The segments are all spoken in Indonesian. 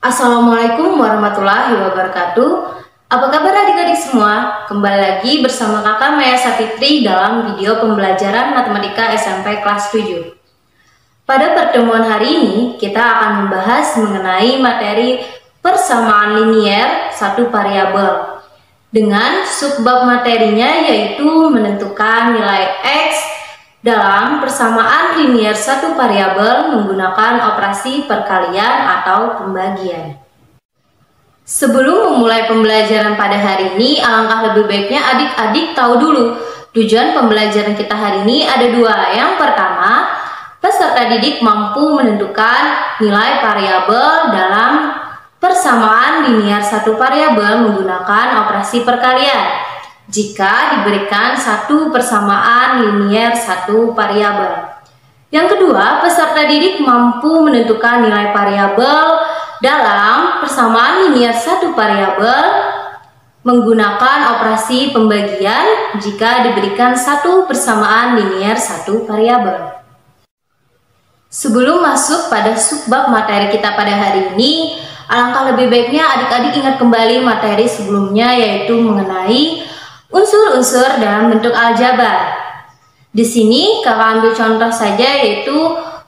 Assalamualaikum warahmatullahi wabarakatuh. Apa kabar adik-adik semua? Kembali lagi bersama kakak Maya Sapitri dalam video pembelajaran matematika SMP kelas 7. Pada pertemuan hari ini kita akan membahas mengenai materi persamaan linier satu variabel dengan subbab materinya yaitu menentukan nilai X dalam persamaan linier satu variabel menggunakan operasi perkalian atau pembagian. Sebelum memulai pembelajaran pada hari ini, alangkah lebih baiknya adik-adik tahu dulu tujuan pembelajaran kita hari ini ada dua. Yang pertama, peserta didik mampu menentukan nilai variabel dalam persamaan linier satu variabel menggunakan operasi perkalian jika diberikan satu persamaan linier satu variabel. Yang kedua, peserta didik mampu menentukan nilai variabel dalam persamaan linier satu variabel menggunakan operasi pembagian jika diberikan satu persamaan linier satu variabel. Sebelum masuk pada subbab materi kita pada hari ini, alangkah lebih baiknya adik-adik ingat kembali materi sebelumnya yaitu mengenai unsur-unsur dalam bentuk aljabar. Di sini kakak ambil contoh saja yaitu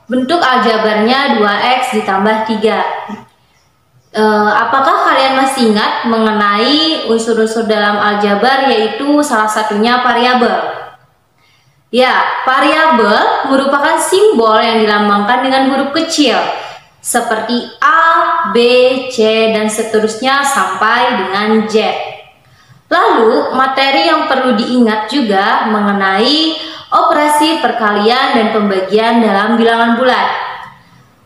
bentuk aljabarnya 2x ditambah 3. Apakah kalian masih ingat mengenai unsur-unsur dalam aljabar yaitu salah satunya variabel? Ya, variabel merupakan simbol yang dilambangkan dengan huruf kecil seperti A, B, C, dan seterusnya sampai dengan Z. Lalu, materi yang perlu diingat juga mengenai operasi perkalian dan pembagian dalam bilangan bulat.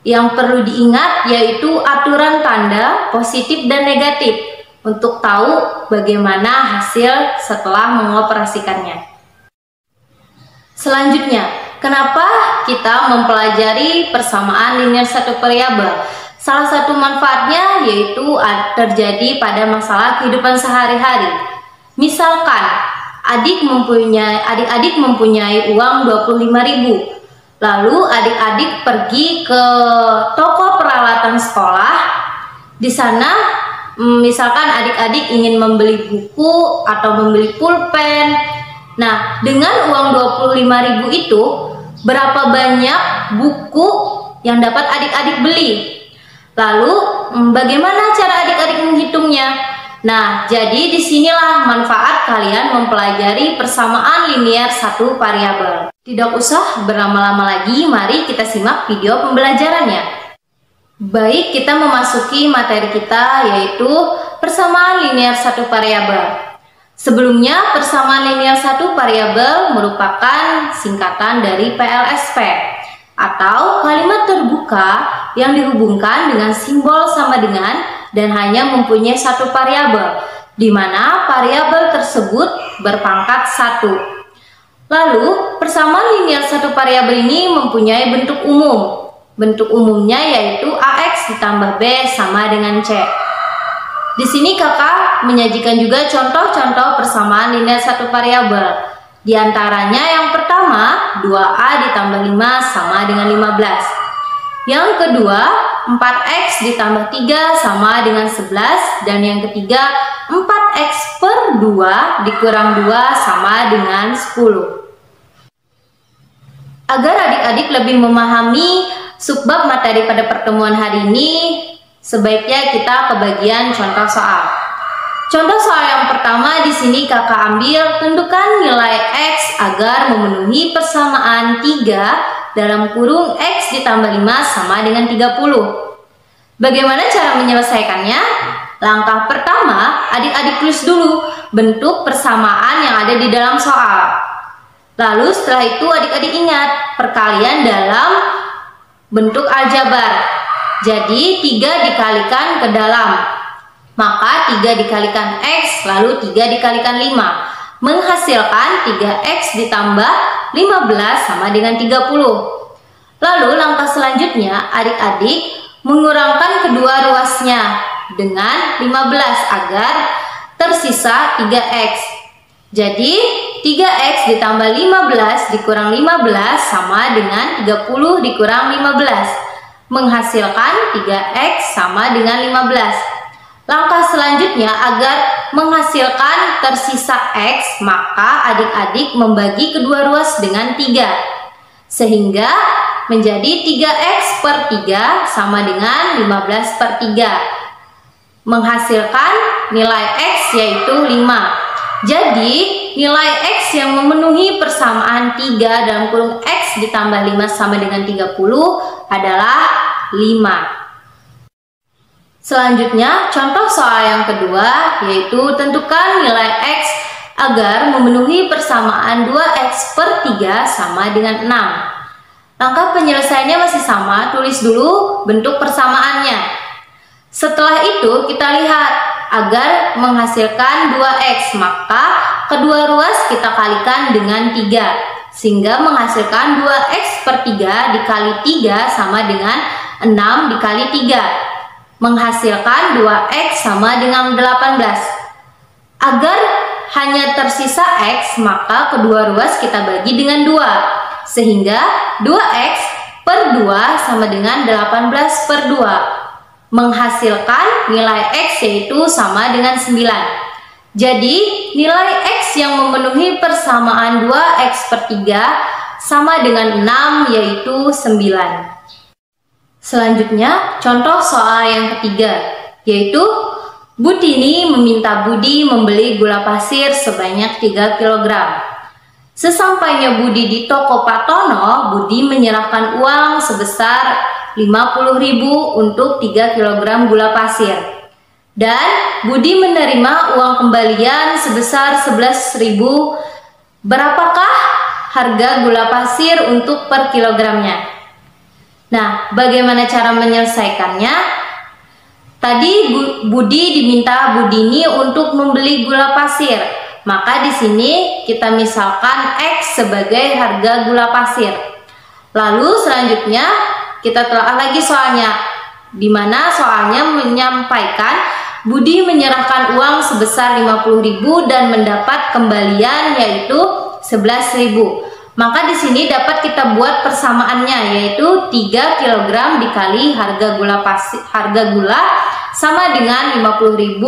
Yang perlu diingat yaitu aturan tanda positif dan negatif untuk tahu bagaimana hasil setelah mengoperasikannya. Selanjutnya, kenapa kita mempelajari persamaan linier satu variabel? Salah satu manfaatnya yaitu terjadi pada masalah kehidupan sehari-hari. Misalkan adik-adik mempunyai uang 25.000. Lalu adik-adik pergi ke toko peralatan sekolah. Di sana misalkan adik-adik ingin membeli buku atau membeli pulpen. Nah, dengan uang 25.000 itu berapa banyak buku yang dapat adik-adik beli? Lalu bagaimana cara adik-adik menghitungnya? Nah, jadi disinilah manfaat kalian mempelajari persamaan linier satu variabel. Tidak usah berlama-lama lagi, mari kita simak video pembelajarannya. Baik, kita memasuki materi kita yaitu persamaan linier satu variabel. Sebelumnya, persamaan linier satu variabel merupakan singkatan dari PLSP atau kalimat terbuka yang dihubungkan dengan simbol sama dengan dan hanya mempunyai satu variabel, di mana variabel tersebut berpangkat 1. Lalu, persamaan linier satu variabel ini mempunyai bentuk umum. Bentuk umumnya yaitu AX ditambah B sama dengan C. Di sini kakak menyajikan juga contoh-contoh persamaan linier satu variabel. Di antaranya yang pertama, 2A ditambah 5 sama dengan 15. Yang kedua, 4X ditambah 3 sama dengan 11. Dan yang ketiga, 4X per 2 dikurang 2 sama dengan 10. Agar adik-adik lebih memahami subbab materi pada pertemuan hari ini, sebaiknya kita ke bagian contoh soal. Contoh soal yang pertama di sini kakak ambil tentukan nilai X agar memenuhi persamaan 3 dalam kurung X ditambah 5 sama dengan 30. Bagaimana cara menyelesaikannya? Langkah pertama, adik-adik tulis dulu bentuk persamaan yang ada di dalam soal. Lalu setelah itu adik-adik ingat perkalian dalam bentuk aljabar. Jadi 3 dikalikan ke dalam, maka 3 dikalikan X lalu 3 dikalikan 5 menghasilkan 3X ditambah 15 sama dengan 30. Lalu langkah selanjutnya adik-adik mengurangkan kedua ruasnya dengan 15 agar tersisa 3X. Jadi 3X ditambah 15 dikurang 15 sama dengan 30 dikurang 15. menghasilkan 3X sama dengan 15. Langkah selanjutnya agar menghasilkan tersisa X, maka adik-adik membagi kedua ruas dengan 3. Sehingga menjadi 3X per 3 sama dengan 15 per 3. Menghasilkan nilai X yaitu 5. Jadi nilai X yang memenuhi persamaan 3 dalam kurung X ditambah 5 sama dengan 30 adalah 5. Selanjutnya, contoh soal yang kedua yaitu tentukan nilai X agar memenuhi persamaan 2X per 3 sama dengan 6. Langkah penyelesaiannya masih sama, tulis dulu bentuk persamaannya. Setelah itu kita lihat agar menghasilkan 2X, maka kedua ruas kita kalikan dengan 3. Sehingga menghasilkan 2X per 3 dikali 3 sama dengan 6 dikali 3. Menghasilkan 2X sama dengan 18. Agar hanya tersisa X, maka kedua ruas kita bagi dengan 2. Sehingga 2X per 2 sama dengan 18 per 2. Menghasilkan nilai X yaitu sama dengan 9. Jadi nilai X yang memenuhi persamaan 2X per 3 sama dengan 6 yaitu 9. Selanjutnya, contoh soal yang ketiga, yaitu Bu Tini meminta Budi membeli gula pasir sebanyak 3 kg. Sesampainya Budi di toko Pak Tono, Budi menyerahkan uang sebesar 50.000 untuk 3 kg gula pasir. Dan Budi menerima uang kembalian sebesar 11.000. Berapakah harga gula pasir untuk per kilogramnya? Nah, bagaimana cara menyelesaikannya? Tadi Budi diminta Budini untuk membeli gula pasir. Maka di sini kita misalkan X sebagai harga gula pasir. Lalu selanjutnya kita telah lagi soalnya, di mana soalnya menyampaikan Budi menyerahkan uang sebesar 50.000 dan mendapat kembalian yaitu 11.000. Maka di sini dapat kita buat persamaannya yaitu 3 kg dikali harga gula sama dengan 50.000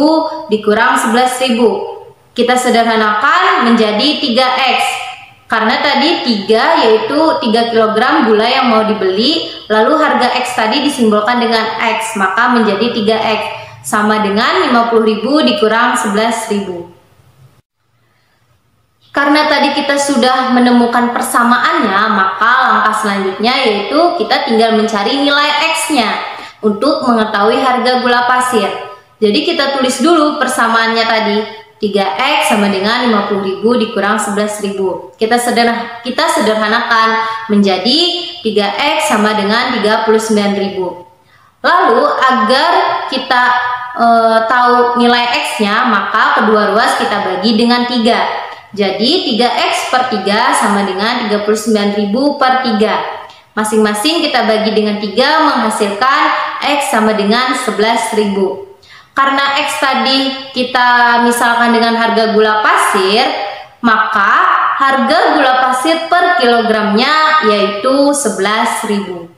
dikurang 11.000. Kita sederhanakan menjadi 3X. Karena tadi 3 yaitu 3 kg gula yang mau dibeli, lalu harga X tadi disimbolkan dengan X, maka menjadi 3X sama dengan 50.000 dikurang 11.000. Karena tadi kita sudah menemukan persamaannya, maka langkah selanjutnya yaitu kita tinggal mencari nilai X-nya untuk mengetahui harga gula pasir. Jadi kita tulis dulu persamaannya tadi, 3X sama dengan 50.000 dikurang 11.000. Kita sederhanakan menjadi 3X sama dengan 39.000. Lalu agar kita tahu nilai X-nya, maka kedua ruas kita bagi dengan 3. Jadi 3X per 3 sama dengan 39.000 per 3. Masing-masing kita bagi dengan 3 menghasilkan X sama dengan 11.000. Karena X tadi kita misalkan dengan harga gula pasir, maka harga gula pasir per kilogramnya yaitu 11.000.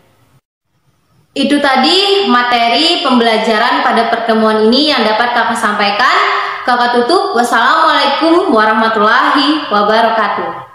Itu tadi materi pembelajaran pada pertemuan ini yang dapat kakak sampaikan. Kakak tutup. Wassalamualaikum warahmatullahi wabarakatuh.